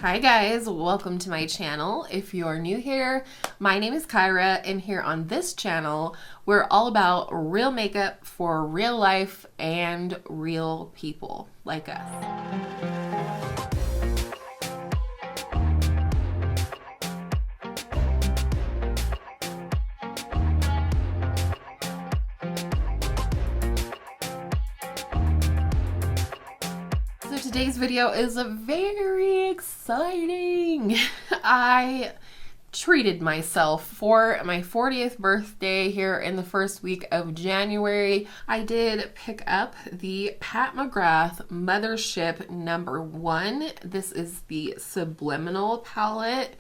Hi guys, welcome to my channel. If you're new here, my name is Kyra, and here on this channel, we're all about real makeup for real life and real people like us. Today's video is very exciting. I treated myself for my 40th birthday here in the first week of January. I did pick up the Pat McGrath Mothership #1. This is the Subliminal palette.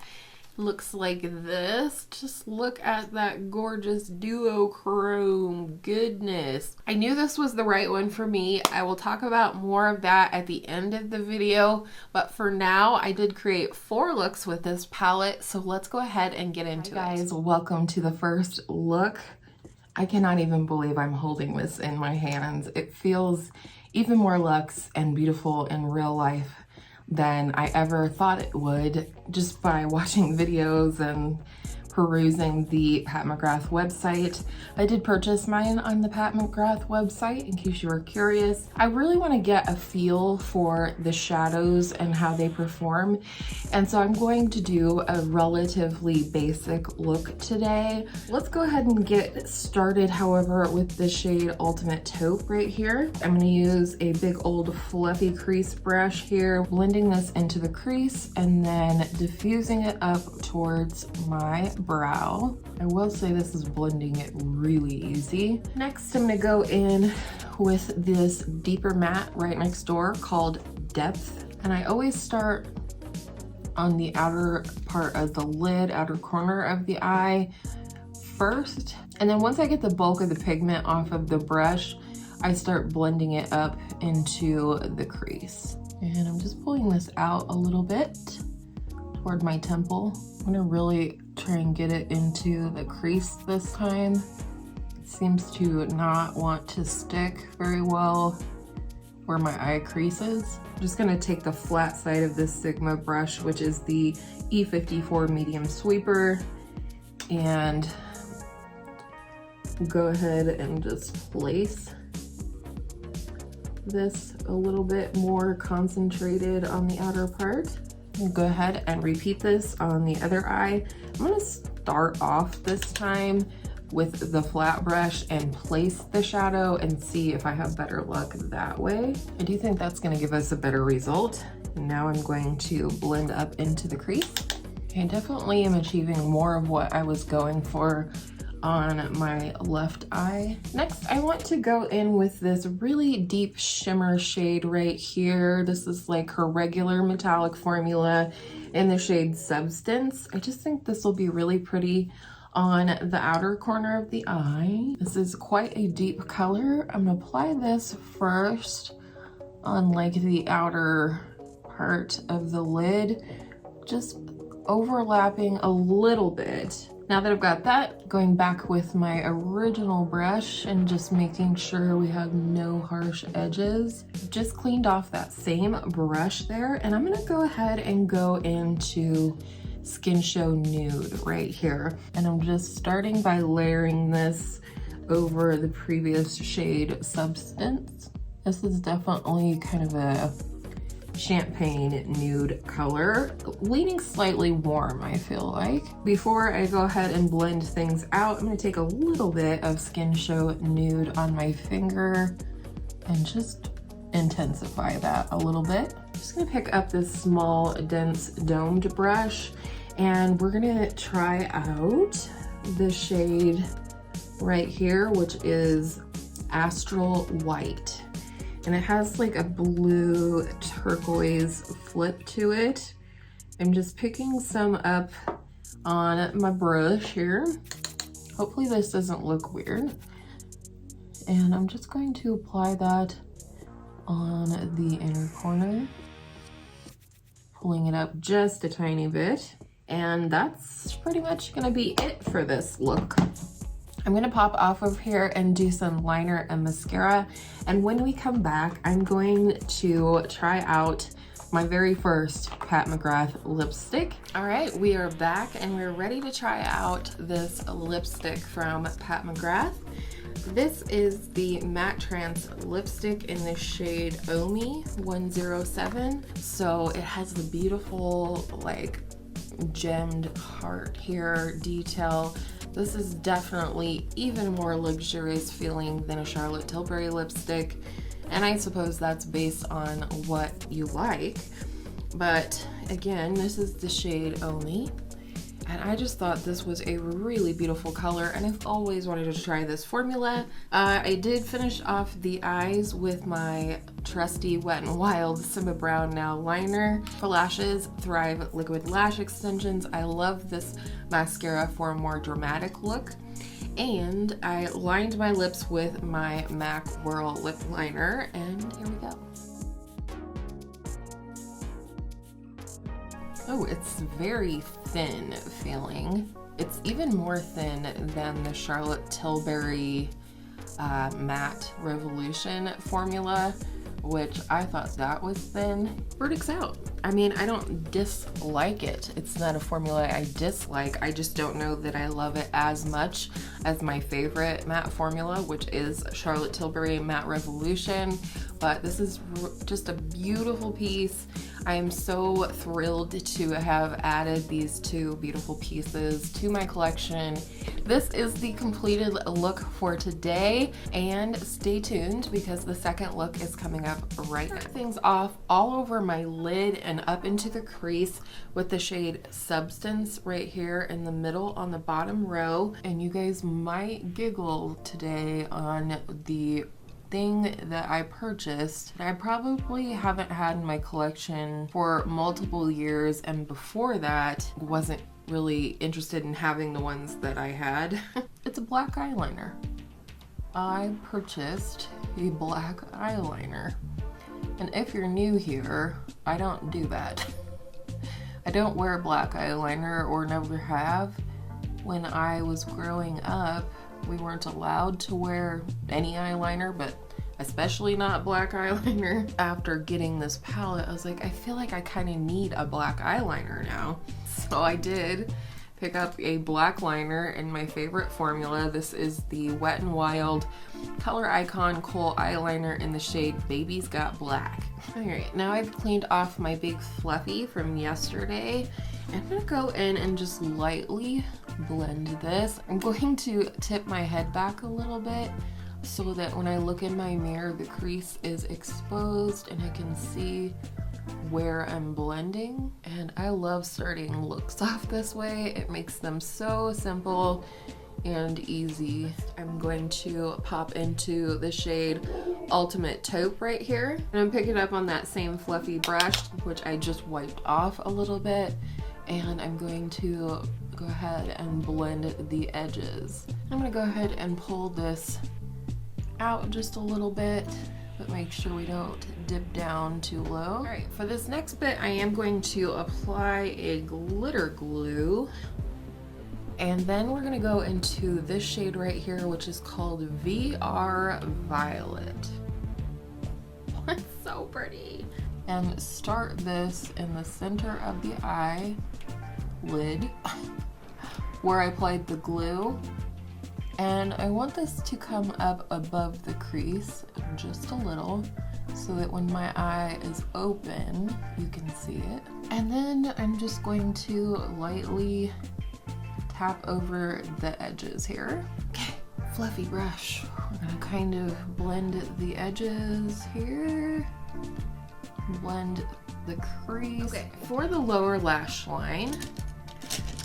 Looks like this. Just look at that gorgeous duochrome goodness. I knew this was the right one for me. I will talk about more of that at the end of the video, but for now I did create 4 looks with this palette, so let's go ahead and get into it. Hi guys, welcome to the first look. I cannot even believe I'm holding this in my hands. It feels even more luxe and beautiful in real life than I ever thought it would, just by watching videos and perusing the Pat McGrath website. I did purchase mine on the Pat McGrath website, in case you were curious. I really want to get a feel for the shadows and how they perform, and so I'm going to do a relatively basic look today. Let's go ahead and get started, however, with the shade Ultimate Taupe right here. I'm going to use a big old fluffy crease brush here, blending this into the crease and then diffusing it up towards my brow. I will say this is blending it really easy. Next, I'm gonna go in with this deeper matte right next door called Depth. And I always start on the outer part of the lid, outer corner of the eye first. And then once I get the bulk of the pigment off of the brush, I start blending it up into the crease. And I'm just pulling this out a little bit toward my temple. I'm gonna really try and get it into the crease this time. It seems to not want to stick very well where my eye crease is. I'm just gonna take the flat side of this Sigma brush, which is the E54 medium sweeper, and go ahead and just place this a little bit more concentrated on the outer part. Go ahead and repeat this on the other eye. I'm gonna start off this time with the flat brush and place the shadow and see if I have better luck that way. I do think that's gonna give us a better result. Now I'm going to blend up into the crease. I definitely am achieving more of what I was going for on my left eye. Next, I want to go in with this really deep shimmer shade right here. This is like her regular metallic formula in the shade Substance. I just think this will be really pretty on the outer corner of the eye. This is quite a deep color. I'm gonna apply this first on like the outer part of the lid, just overlapping a little bit. Now that I've got that, going back with my original brush and just making sure we have no harsh edges. Just cleaned off that same brush there, and I'm gonna go ahead and go into Skinshow Nude right here. And I'm just starting by layering this over the previous shade Substance. This is definitely kind of a champagne nude color, leaning slightly warm, I feel like. Before I go ahead and blend things out, I'm gonna take a little bit of Skinshow Nude on my finger and just intensify that a little bit. I'm just gonna pick up this small, dense, domed brush, and we're gonna try out the shade right here, which is Astral White. And it has like a blue turquoise flip to it. I'm just picking some up on my brush here. Hopefully this doesn't look weird. And I'm just going to apply that on the inner corner, pulling it up just a tiny bit. And that's pretty much gonna be it for this look. I'm gonna pop off of here and do some liner and mascara. And when we come back, I'm going to try out my very first Pat McGrath lipstick. All right, we are back and we're ready to try out this lipstick from Pat McGrath. This is the Matte Trance lipstick in the shade Omi 107. So it has the beautiful like gemmed heart here detail. This is definitely even more luxurious feeling than a Charlotte Tilbury lipstick. And I suppose that's based on what you like. But again, this is the shade Omi. And I just thought this was a really beautiful color, and I've always wanted to try this formula. I did finish off the eyes with my trusty Wet n Wild Simba Brown Now liner. For lashes, Thrive Liquid Lash Extensions. I love this mascara for a more dramatic look. And I lined my lips with my MAC Whirl lip liner, and here we go. Oh, it's very thin feeling. It's even more thin than the Charlotte Tilbury Matte Revolution formula, which I thought that was thin. Verdict's out. I mean, I don't dislike it. It's not a formula I dislike. I just don't know that I love it as much as my favorite matte formula, which is Charlotte Tilbury Matte Revolution. But this is just a beautiful piece. I am so thrilled to have added these two beautiful pieces to my collection. This is the completed look for today, and stay tuned because the second look is coming up right now. Things off all over my lid and up into the crease with the shade Substance right here in the middle on the bottom row. And you guys might giggle today on the thing that I purchased that I probably haven't had in my collection for multiple years, and before that wasn't really interested in having the ones that I had. It's a black eyeliner. I purchased a black eyeliner, and if you're new here, I don't do that. I don't wear black eyeliner, or never have. When I was growing up, we weren't allowed to wear any eyeliner, but especially not black eyeliner. After getting this palette, I was like, I feel like I kind of need a black eyeliner now. So I did pick up a black liner in my favorite formula. This is the Wet n Wild Color Icon Kohl eyeliner in the shade Baby's Got Black. All right, now I've cleaned off my big fluffy from yesterday. I'm gonna go in and just lightly blend this. I'm going to tip my head back a little bit so that when I look in my mirror, the crease is exposed and I can see where I'm blending. And I love starting looks off this way. It makes them so simple and easy. I'm going to pop into the shade Ultimate Taupe right here. And I'm picking up on that same fluffy brush, which I just wiped off a little bit. And I'm going to go ahead and blend the edges. I'm gonna go ahead and pull this out just a little bit, but make sure we don't dip down too low. All right, for this next bit, I am going to apply a glitter glue. And then we're gonna go into this shade right here, which is called VR Violet. It's so pretty. And start this in the center of the eye lid where I applied the glue. And I want this to come up above the crease just a little so that when my eye is open, you can see it. And then I'm just going to lightly tap over the edges here. Okay, fluffy brush. We're gonna kind of blend the edges here. Blend the crease. Okay, for the lower lash line,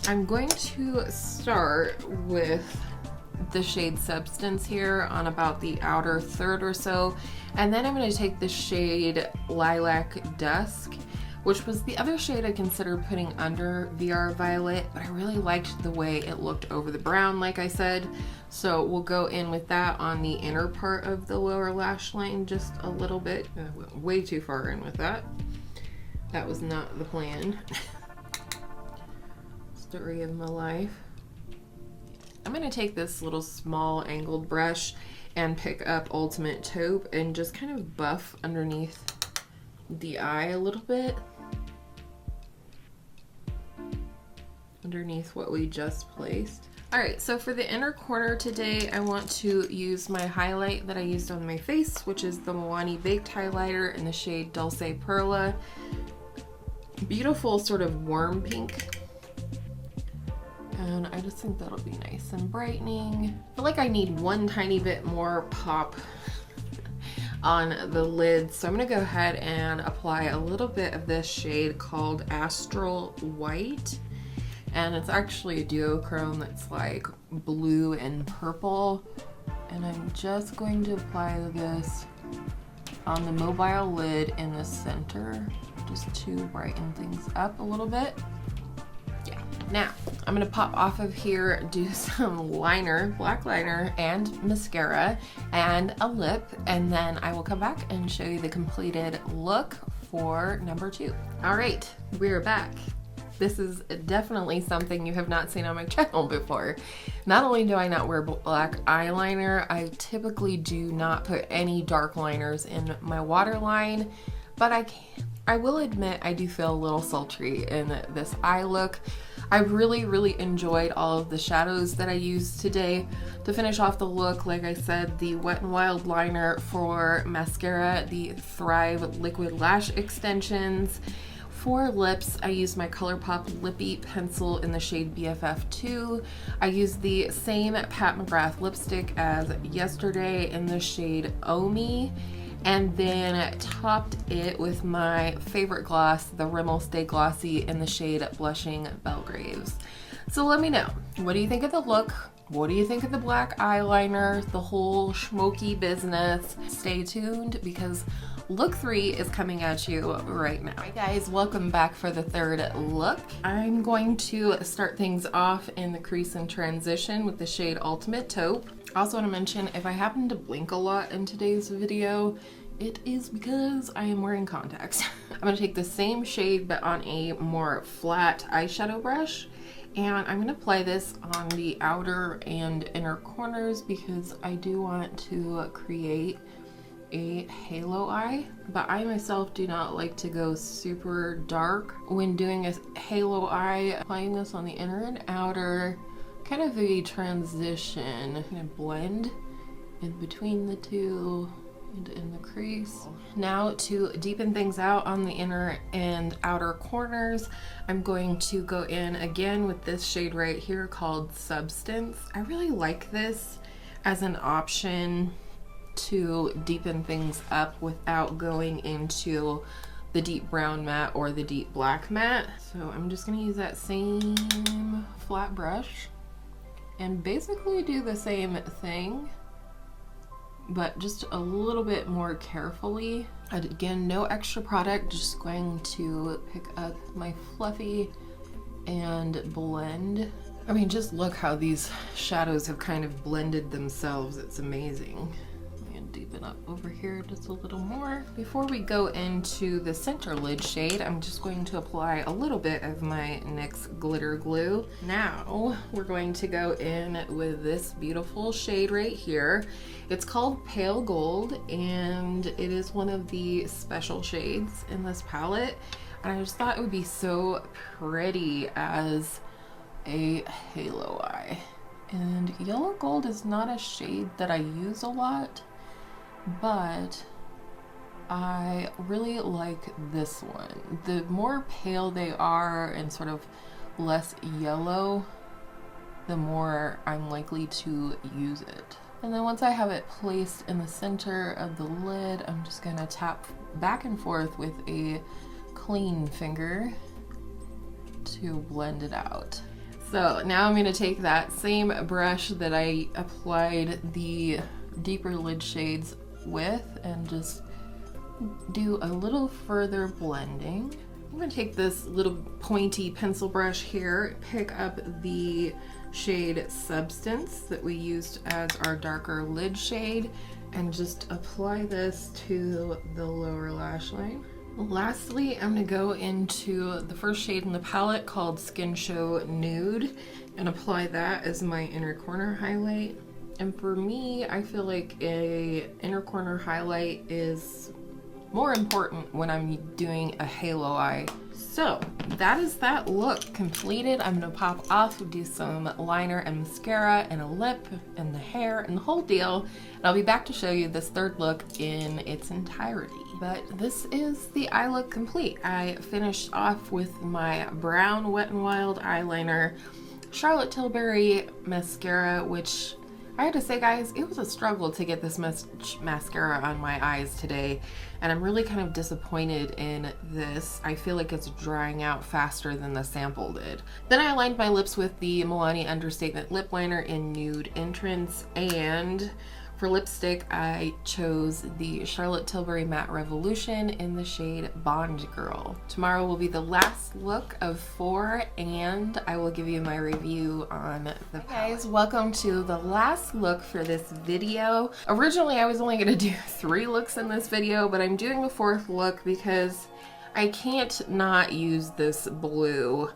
I'm going to start with the shade Substance here on about the outer third or so, and then I'm going to take the shade Lilac Dusk, which was the other shade I considered putting under VR Violet, but I really liked the way it looked over the brown, like I said, so we'll go in with that on the inner part of the lower lash line just a little bit. I went way too far in with that. That was not the plan. Story of my life. I'm going to take this little small angled brush and pick up Ultimate Taupe and just kind of buff underneath the eye a little bit underneath what we just placed. All right, so for the inner corner today, I want to use my highlight that I used on my face, which is the Milani Baked Highlighter in the shade Dulce Perla. Beautiful sort of warm pink. And I just think that'll be nice and brightening. I feel like I need one tiny bit more pop on the lid. So I'm gonna go ahead and apply a little bit of this shade called Astral White. And it's actually a duochrome that's like blue and purple. And I'm just going to apply this on the mobile lid in the center, just to brighten things up a little bit. Yeah. Now, I'm gonna pop off of here, do some liner, black liner, and mascara, and a lip, and then I will come back and show you the completed look for number 2. All right, we're back. This is definitely something you have not seen on my channel before. Not only do I not wear black eyeliner, I typically do not put any dark liners in my waterline, but I will admit I do feel a little sultry in this eye look. I really enjoyed all of the shadows that I used today. To finish off the look, like I said, the Wet n Wild liner for mascara, the Thrive Liquid Lash Extensions. For lips, I used my ColourPop Lippy pencil in the shade BFF2. I used the same Pat McGrath lipstick as yesterday in the shade Omi, and then topped it with my favorite gloss, the Rimmel Stay Glossy in the shade Blushing Belgraves. So let me know, what do you think of the look? What do you think of the black eyeliner, the whole smoky business? Stay tuned because look 3 is coming at you right now. Hi guys, welcome back for the 3rd look. I'm going to start things off in the crease and transition with the shade Ultimate Taupe. I also want to mention, if I happen to blink a lot in today's video, it is because I am wearing contacts. I'm going to take the same shade but on a more flat eyeshadow brush. And I'm going to apply this on the outer and inner corners because I do want to create a halo eye, but I myself do not like to go super dark when doing a halo eye. Applying this on the inner and outer, kind of a transition, kind of blend in between the two and in the crease. Now to deepen things out on the inner and outer corners, I'm going to go in again with this shade right here called Substance. I really like this as an option to deepen things up without going into the deep brown matte or the deep black matte. So I'm just gonna use that same flat brush and basically do the same thing, but just a little bit more carefully. And again, no extra product, just going to pick up my fluffy and blend. I mean, just look how these shadows have kind of blended themselves. It's amazing. Deepen up over here just a little more. Before we go into the center lid shade, I'm just going to apply a little bit of my NYX glitter glue. Now we're going to go in with this beautiful shade right here. It's called Pale Gold and it is one of the special shades in this palette, and I just thought it would be so pretty as a halo eye. And yellow gold is not a shade that I use a lot, but I really like this one. The more pale they are and sort of less yellow, the more I'm likely to use it. And then once I have it placed in the center of the lid, I'm just gonna tap back and forth with a clean finger to blend it out. So now I'm gonna take that same brush that I applied the deeper lid shades with and just do a little further blending. I'm gonna take this little pointy pencil brush here, pick up the shade Substance that we used as our darker lid shade, and just apply this to the lower lash line. Lastly, I'm gonna go into the first shade in the palette called Skinshow Nude and apply that as my inner corner highlight. And for me, I feel like a inner corner highlight is more important when I'm doing a halo eye. So that is that look completed. I'm gonna pop off, do some liner and mascara and a lip and the hair and the whole deal. And I'll be back to show you this third look in its entirety. But this is the eye look complete. I finished off with my brown Wet n Wild eyeliner, Charlotte Tilbury mascara, which I had to say, guys, it was a struggle to get this mascara on my eyes today, and I'm really kind of disappointed in this. I feel like it's drying out faster than the sample did. Then I lined my lips with the Milani Understatement lip liner in Nude Entrance, and for lipstick, I chose the Charlotte Tilbury Matte Revolution in the shade Bond Girl. Tomorrow will be the last look of 4, and I will give you my review on the palette. Guys, welcome to the last look for this video. Originally, I was only gonna do 3 looks in this video, but I'm doing a 4th look because I can't not use this blue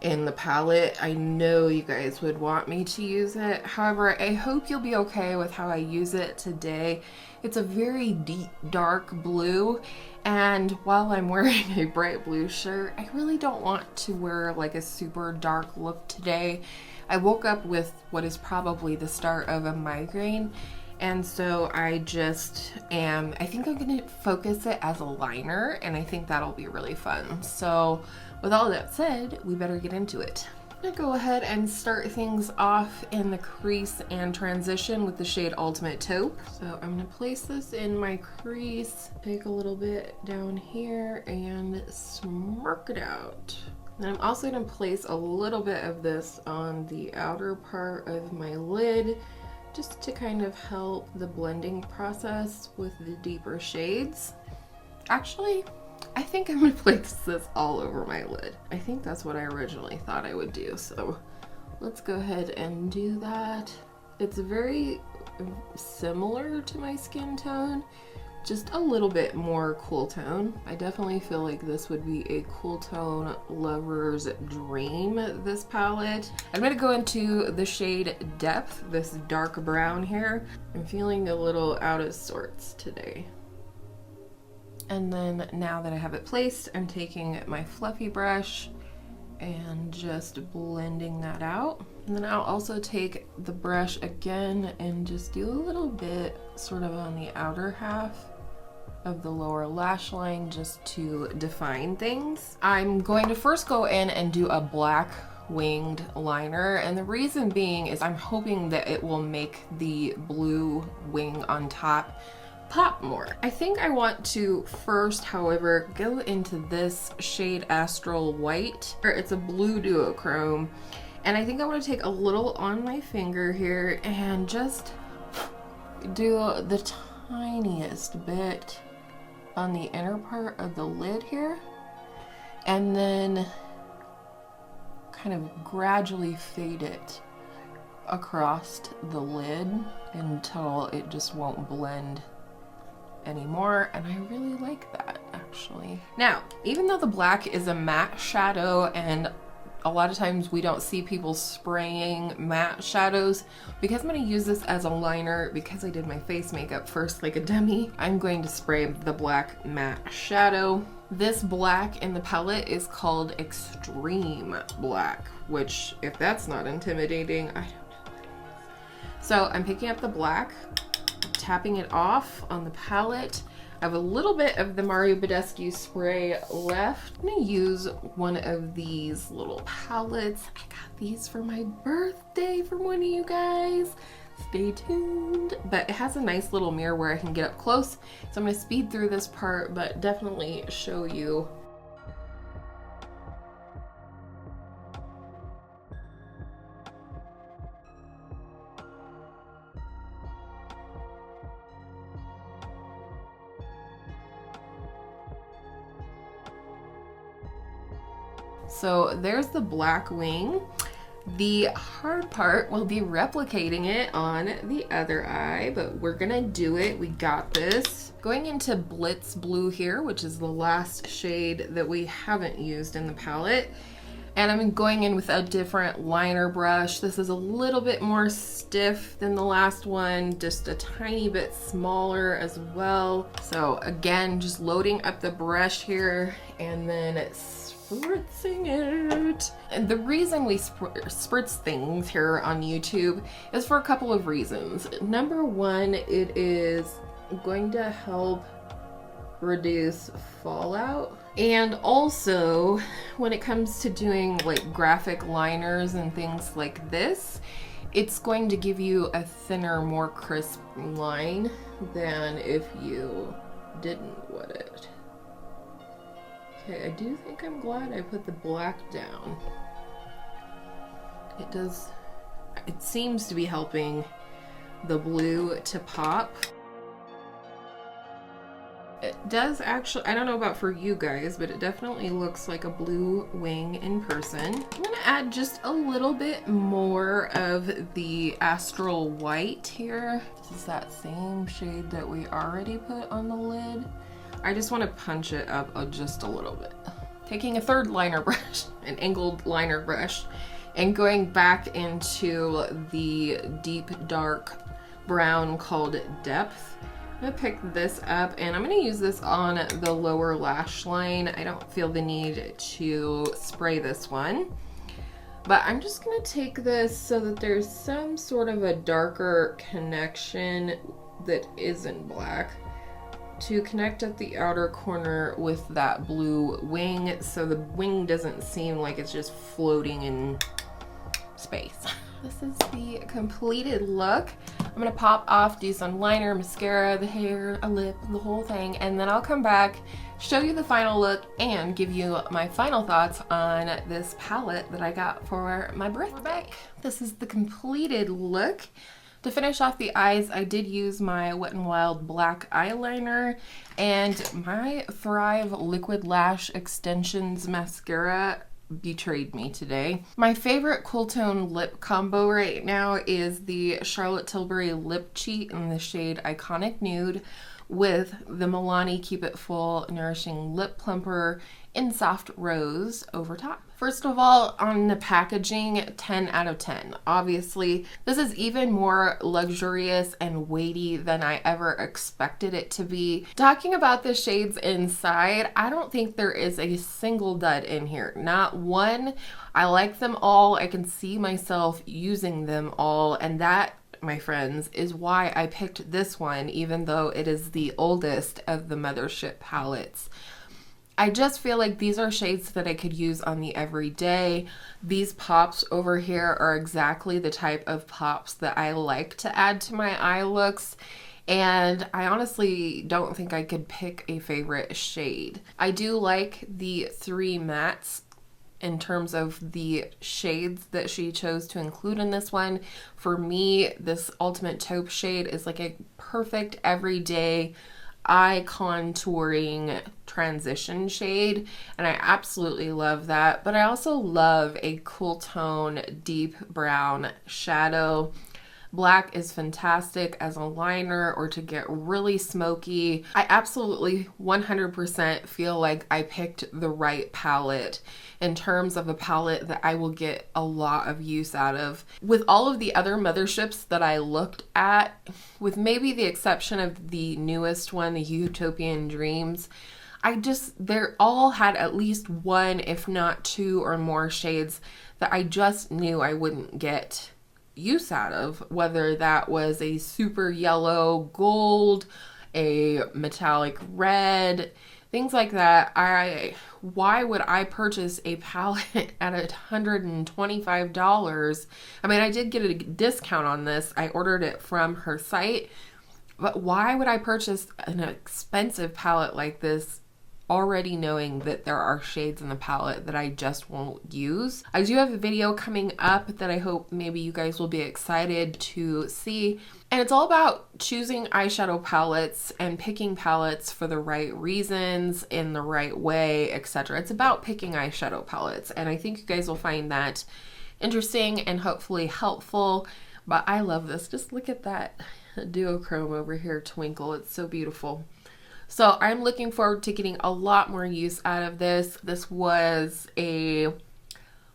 in the palette. I know you guys would want me to use it. However, I hope you'll be okay with how I use it today. It's a very deep, dark blue, and while I'm wearing a bright blue shirt, I really don't want to wear like a super dark look today. I woke up with what is probably the start of a migraine, and so I think I'm gonna focus it as a liner, and I think that'll be really fun. So with all that said, we better get into it. I'm gonna go ahead and start things off in the crease and transition with the shade Ultimate Taupe. So I'm gonna place this in my crease, take a little bit down here, and smirk it out. And I'm also gonna place a little bit of this on the outer part of my lid, just to kind of help the blending process with the deeper shades. Actually, I think I'm gonna place this all over my lid. I think that's what I originally thought I would do, so let's go ahead and do that. It's very similar to my skin tone, just a little bit more cool tone. I definitely feel like this would be a cool tone lover's dream, this palette. I'm gonna go into the shade Depth, this dark brown here. I'm feeling a little out of sorts today. And then now that I have it placed, I'm taking my fluffy brush and just blending that out. And then I'll also take the brush again and just do a little bit sort of on the outer half of the lower lash line just to define things. I'm going to first go in and do a black winged liner, and the reason being is I'm hoping that it will make the blue wing on top pop more. I think I want to first, however, go into this shade Astral White. It's a blue duochrome, and I think I want to take a little on my finger here and just do the tiniest bit on the inner part of the lid here, and then kind of gradually fade it across the lid until it just won't blend anymore, and I really like that, actually. Now, even though the black is a matte shadow, and a lot of times we don't see people spraying matte shadows, because I'm going to use this as a liner, because I did my face makeup first like a dummy, I'm going to spray the black matte shadow. This black in the palette is called Extreme Black, which, if that's not intimidating, I don't know what it is. So I'm picking up the black, tapping it off on the palette. I have a little bit of the Mario Badescu spray left. I'm gonna use one of these little palettes. I got these for my birthday from one of you guys. Stay tuned. But it has a nice little mirror where I can get up close. So I'm gonna speed through this part, but definitely show you. So there's the black wing. The hard part will be replicating it on the other eye, but we're gonna do it. We got this. Going into Blitz Blue here, which is the last shade that we haven't used in the palette. And I'm going in with a different liner brush. This is a little bit more stiff than the last one, just a tiny bit smaller as well. So again, just loading up the brush here and then spritzing it. And the reason we spritz things here on YouTube is for a couple of reasons. Number one, it is going to help reduce fallout. And also, when it comes to doing like graphic liners and things like this, it's going to give you a thinner, more crisp line than if you didn't wet it. Okay, I do think I'm glad I put the black down. It seems to be helping the blue to pop. It does actually, I don't know about for you guys, but it definitely looks like a blue wing in person. I'm gonna add just a little bit more of the astral white here. This is that same shade that we already put on the lid. I just want to punch it up just a little bit. Taking a third liner brush, an angled liner brush, and going back into the deep dark brown called Depth. I'm gonna pick this up and I'm gonna use this on the lower lash line. I don't feel the need to spray this one, but I'm just gonna take this so that there's some sort of a darker connection that isn't black to connect at the outer corner with that blue wing, so the wing doesn't seem like it's just floating in space. This is the completed look. I'm gonna pop off, do some liner, mascara, the hair, a lip, the whole thing, and then I'll come back, show you the final look, and give you my final thoughts on this palette that I got for my birthday. This is the completed look. To finish off the eyes, I did use my Wet n Wild black eyeliner and my Thrive Liquid Lash Extensions mascara betrayed me today. My favorite cool tone lip combo right now is the Charlotte Tilbury Lip Cheat in the shade Iconic Nude with the Milani Keep It Full Nourishing Lip Plumper in Soft Rose over top. First of all, on the packaging, 10 out of 10. Obviously, this is even more luxurious and weighty than I ever expected it to be. Talking about the shades inside, I don't think there is a single dud in here. Not one. I like them all. I can see myself using them all, and that, my friends, is why I picked this one, even though it is the oldest of the Mothership palettes. I just feel like these are shades that I could use on the everyday. These pops over here are exactly the type of pops that I like to add to my eye looks, and I honestly don't think I could pick a favorite shade. I do like the three mattes in terms of the shades that she chose to include in this one. For me, this Ultimate Taupe shade is like a perfect everyday eye contouring transition shade, and I absolutely love that. But I also love a cool tone deep brown shadow. Black is fantastic as a liner or to get really smoky. I absolutely 100% feel like I picked the right palette in terms of a palette that I will get a lot of use out of. With all of the other Motherships that I looked at, with maybe the exception of the newest one, the Utopian Dreams, they all had at least one, if not two or more shades that I just knew I wouldn't get use out of, whether that was a super yellow gold, a metallic red, things like that. Why would I purchase a palette at $125? I mean, I did get a discount on this. I ordered it from her site, but why would I purchase an expensive palette like this already knowing that there are shades in the palette that I just won't use? I do have a video coming up that I hope maybe you guys will be excited to see. And it's all about choosing eyeshadow palettes and picking palettes for the right reasons, in the right way, etc. It's about picking eyeshadow palettes, and I think you guys will find that interesting and hopefully helpful. But I love this. Just look at that duochrome over here twinkle. It's so beautiful. So I'm looking forward to getting a lot more use out of this. This was a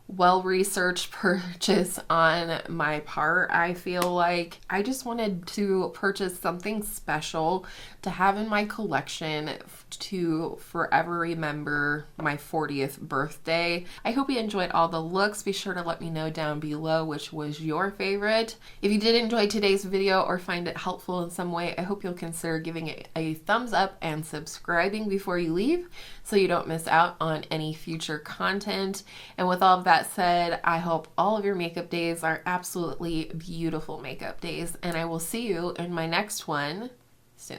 well-researched purchase on my part. I feel like I just wanted to purchase something special to have in my collection to forever remember my 40th birthday. I hope you enjoyed all the looks. Be sure to let me know down below which was your favorite. If you did enjoy today's video or find it helpful in some way, I hope you'll consider giving it a thumbs up and subscribing before you leave so you don't miss out on any future content. And with all of that said, I hope all of your makeup days are absolutely beautiful makeup days, and I will see you in my next one soon.